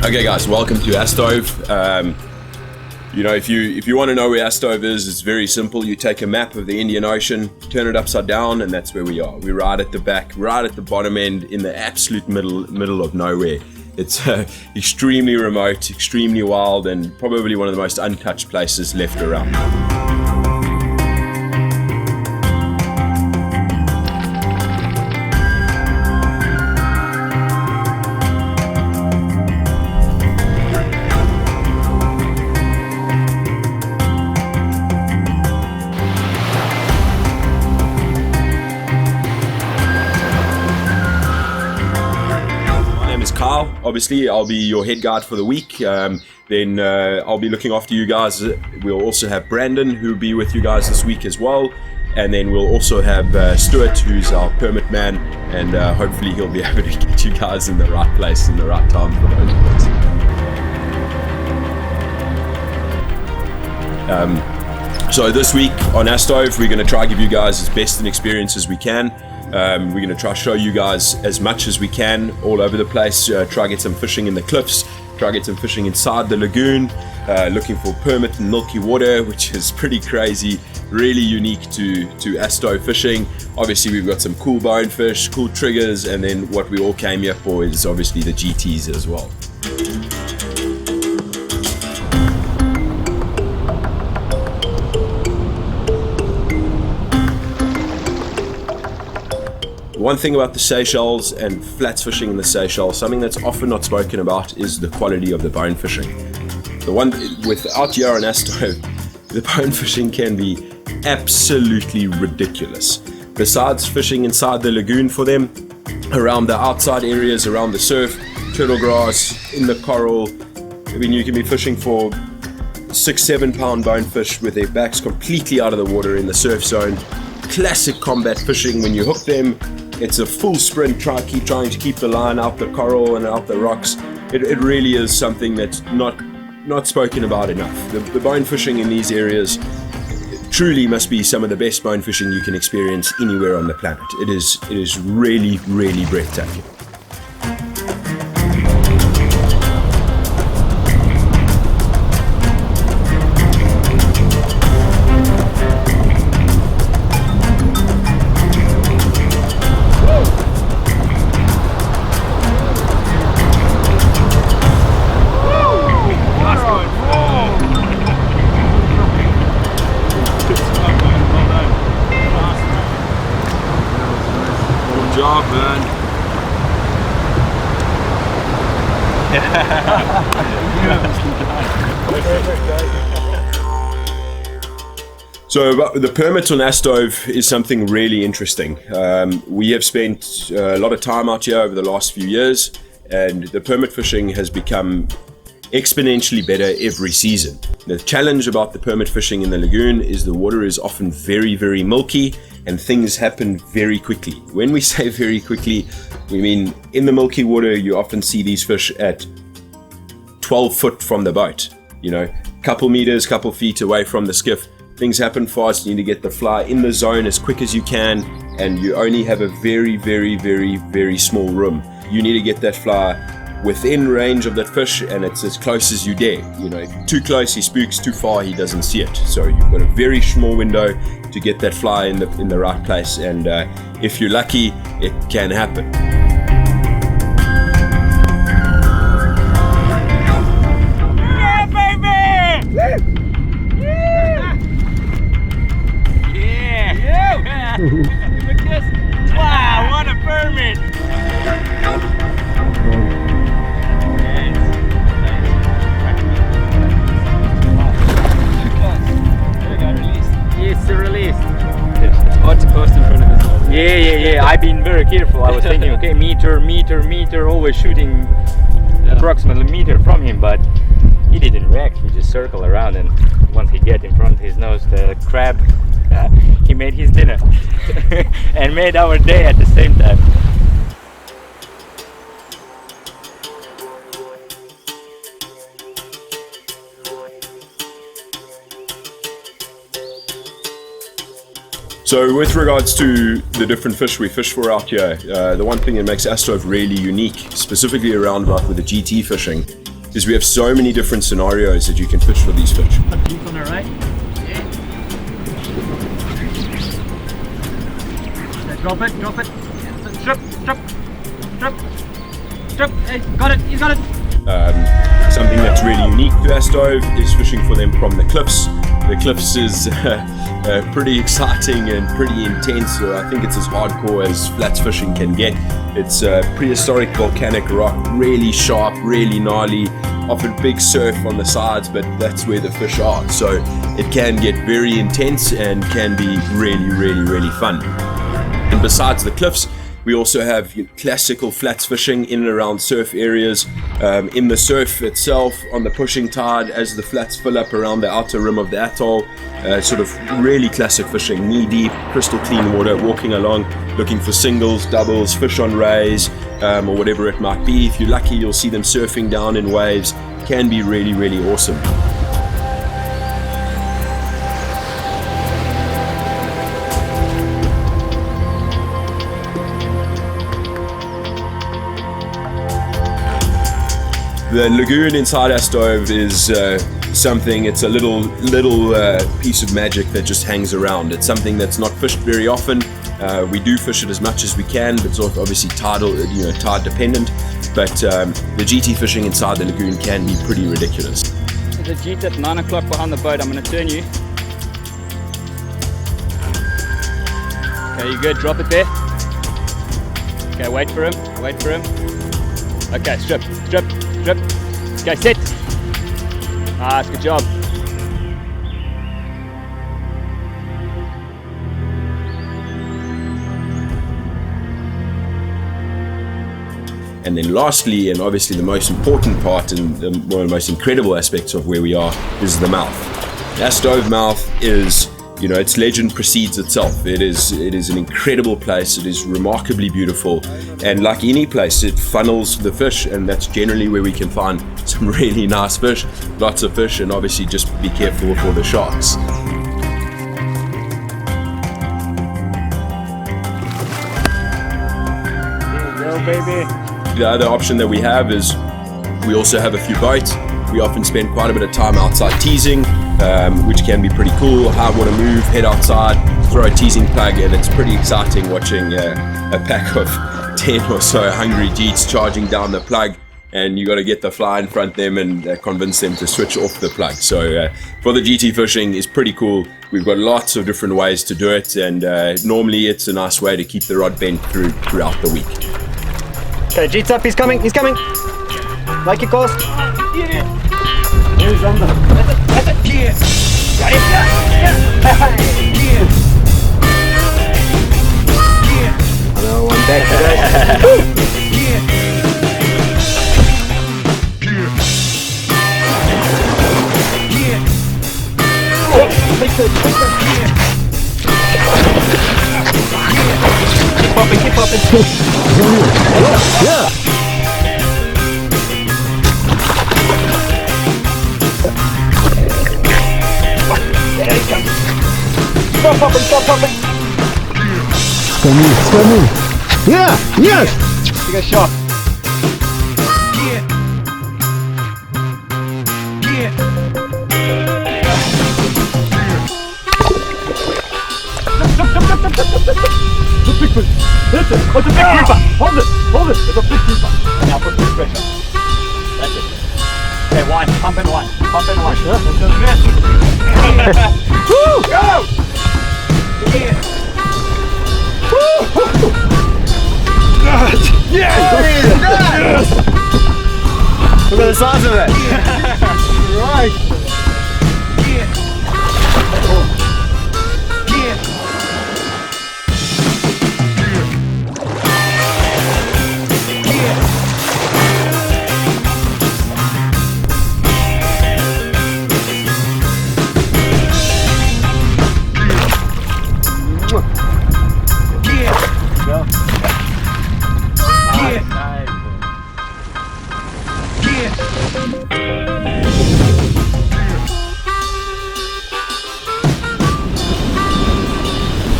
Okay guys, welcome to Astove. If you want to know where Astove is, it's very simple. You take a map of the Indian Ocean, turn it upside down, and that's where we are. We're right at the back, right at the bottom end, in the absolute middle of nowhere. It's extremely remote, extremely wild, and probably one of the most untouched places left around. Obviously, I'll be your head guide for the week. Then I'll be looking after you guys. We'll also have Brandon, who'll be with you guys this week as well. And then we'll also have Stuart, who's our permit man. And hopefully he'll be able to get you guys in the right place in the right time for those events. So this week on Astove, we're going to try to give you guys as best an experience as we can. We're going to try to show you guys as much as we can all over the place, try to get some fishing in the cliffs, try to get some fishing inside the lagoon, looking for permit and milky water, which is pretty crazy, really unique to Astove fishing. Obviously we've got some cool bonefish, cool triggers, and then what we all came here for is obviously the GTs as well. One thing about the Seychelles and flats fishing in the Seychelles, something that's often not spoken about, is the quality of the bone fishing. The one out here on Astove, the bone fishing can be absolutely ridiculous. Besides fishing inside the lagoon for them, around the outside areas, around the surf, turtle grass, in the coral, I mean, you can be fishing for 6-7 pound bonefish with their backs completely out of the water in the surf zone. Classic combat fishing. When you hook them, it's a full sprint, keep trying to keep the line out the coral and out the rocks. It really is something that's not spoken about enough. The bone fishing in these areas truly must be some of the best bone fishing you can experience anywhere on the planet. It is really, really breathtaking. Job, man. So the permit on Astove is something really interesting. We have spent a lot of time out here over the last few years, and the permit fishing has become exponentially better every season. The challenge about the permit fishing in the lagoon is the water is often very, very milky and things happen very quickly. When we say very quickly, we mean in the milky water you often see these fish at 12 foot from the boat, couple meters, couple feet away from the skiff. Things happen fast. You need to get the fly in the zone as quick as you can, and you only have a very, very, very, very small room. You need to get that fly within range of that fish, and it's as close as you dare. Too close he spooks, too far he doesn't see it. So you've got a very small window to get that fly in the right place, and if you're lucky, it can happen. Yeah, baby! Yeah! Yeah! Look at this! Wow, what a permit! Yeah. I've been very careful. I was thinking, okay, meter, always shooting approximately a meter from him, but he didn't react. He just circled around, and once he get in front of his nose, the crab, he made his dinner and made our day at the same time. So with regards to the different fish we fish for out here, the one thing that makes Astove really unique, specifically around about with the GT fishing, is we have so many different scenarios that you can fish for these fish. Deep on the right. Yeah. Drop it, drop it. Strip. Hey, got it, he's got it. Something that's really unique to Astove is fishing for them from the cliffs. The cliffs is pretty exciting and pretty intense. I think it's as hardcore as flats fishing can get. It's prehistoric volcanic rock, really sharp, really gnarly, often big surf on the sides, but that's where the fish are. So it can get very intense and can be really fun. And besides the cliffs, we also have classical flats fishing in and around surf areas, in the surf itself, on the pushing tide as the flats fill up around the outer rim of the atoll. Sort of really classic fishing, knee deep, crystal clean water, walking along, looking for singles, doubles, fish on rays, or whatever it might be. If you're lucky, you'll see them surfing down in waves. Can be really awesome. The lagoon inside Astove is something, it's a little piece of magic that just hangs around. It's something that's not fished very often. We do fish it as much as we can, but it's obviously tide dependent. But the GT fishing inside the lagoon can be pretty ridiculous. There's a jeep at 9 o'clock behind the boat. I'm going to turn you. Okay, you good? Drop it there. Okay, wait for him. Okay, strip. Okay, sit. Nice, good job. And then lastly, and obviously the most important part and one of the most incredible aspects of where we are, is the mouth. The Astove mouth is, its legend precedes itself. It is an incredible place. It is remarkably beautiful, and like any place, it funnels the fish, and that's generally where we can find some really nice fish, lots of fish, and obviously just be careful for the sharks. There you go, baby. The other option that we have is we also have a few boats. We often spend quite a bit of time outside teasing, which can be pretty cool. High water move, head outside, throw a teasing plug, and it's pretty exciting watching a pack of 10 or so hungry jeets charging down the plug, and you got to get the fly in front of them and convince them to switch off the plug. So for the GT fishing is pretty cool. We've got lots of different ways to do it, and normally it's a nice way to keep the rod bent throughout the week. Okay, jeet's up, he's coming. Like your course. Here's on the. That's it. Yeah. Got it. Yeah. Another one back to that. Keep popping. Yeah. Stop popping. Come in. Yeah, yes! Take a shot. It's a big fish. That's it. It's a big keeper. Hold it. It's a big keeper. Now put this pressure. That's it. Okay, one. Pump in one. Sure. Woo! Go! Yeah. Woo! Yes! Yes! Look at the size of it. Right.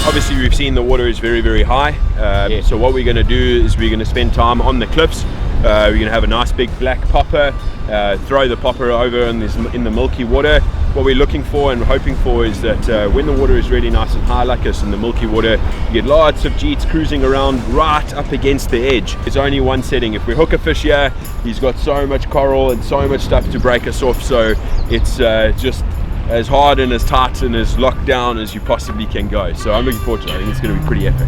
Obviously we've seen the water is very high, so what we're going to do is we're going to spend time on the cliffs. We're going to have a nice big black popper, throw the popper over in the milky water. What we're looking for and hoping for is that when the water is really nice and high like us in the milky water, you get lots of jeets cruising around right up against the edge. There's only one setting. If we hook a fish here, he's got so much coral and so much stuff to break us off, so it's just as hard and as tight and as locked down as you possibly can go. So I'm looking forward to it. I think it's going to be pretty epic.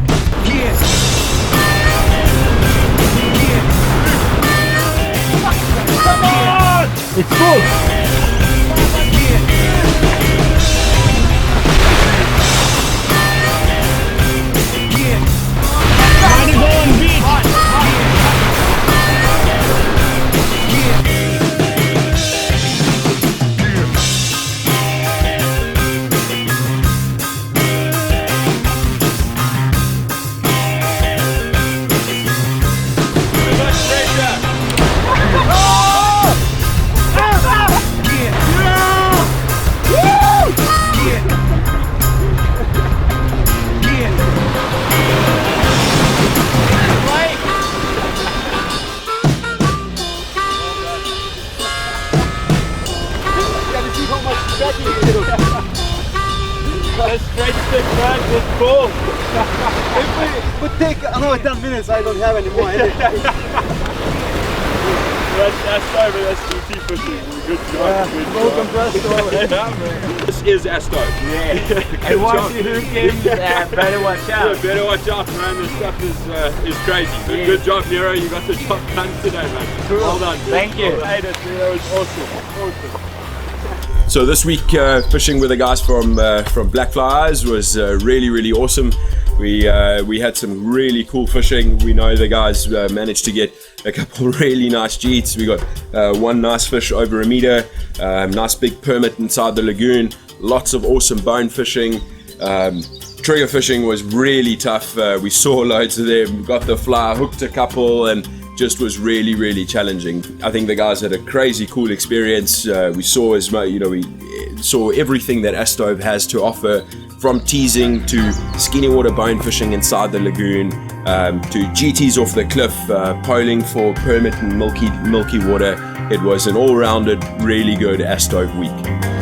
Come on! It's full. It would take another 10 minutes, I don't have any more energy. That's over, that's GT fishing. Good job. Well compressed. This is Astove. Yeah. And once you hook him, better watch out. Yeah, better watch out, man. This stuff is crazy. But Yeah. good job, Nero. You got the job done today, man. Cool. Well done. Dude. Thank you. That was awesome. So this week fishing with the guys from Blackfly Eyes was really awesome. We had some really cool fishing. We know the guys managed to get a couple really nice jeets. We got one nice fish over a meter, nice big permit inside the lagoon, lots of awesome bone fishing. Trigger fishing was really tough. We saw loads of them, got the fly, hooked a couple, and just was really challenging. I think the guys had a crazy cool experience. We saw we saw everything that Astove has to offer, from teasing to skinny water bone fishing inside the lagoon, to GTs off the cliff, poling for permit and milky water. It was an all-rounded, really good Astove week.